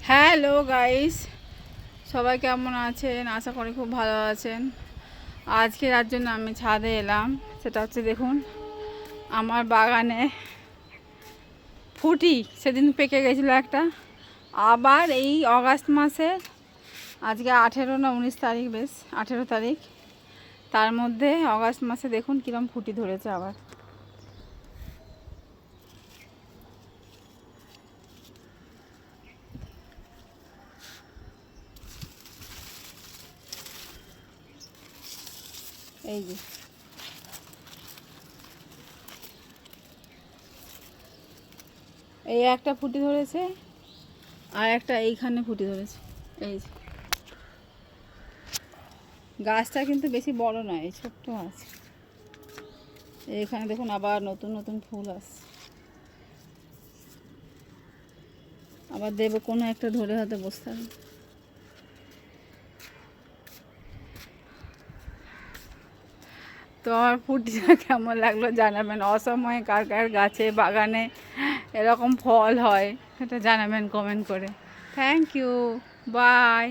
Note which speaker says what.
Speaker 1: Hello guys, সবাই কেমন আছেন? আশা করি খুব ভালো আছেন। আজকে যার জন্য আমি ছাদে এলাম সেটা হচ্ছে, দেখুন আমার বাগানে ফুটি সেদিন পেকে গেছিলো একটা, আবার এই অগাস্ট মাসে আজকে 18 না 19 তারিখ, বেশ 18 তারিখ, তার মধ্যে অগাস্ট মাসে দেখুন কীরকম ফুটি ধরেছে আবার। এই যে এই একটা ফুটি ধরেছে, আর একটা এইখানে ফুটি ধরেছে। এই যে গাছটা কিন্তু বেশি বড় নয়, ছোট্ট আছে। এইখানে দেখুন আবার নতুন নতুন ফুল আসছে, আবার দেবো কোনো একটা ধরে হয়তো বসতে হবে। তো আমার ফুটিটা কেমন লাগলো জানাবেন। অসময়ে কার কার গাছে বাগানে এরকম ফল হয় সেটা জানাবেন কমেন্ট করে। Thank you, by.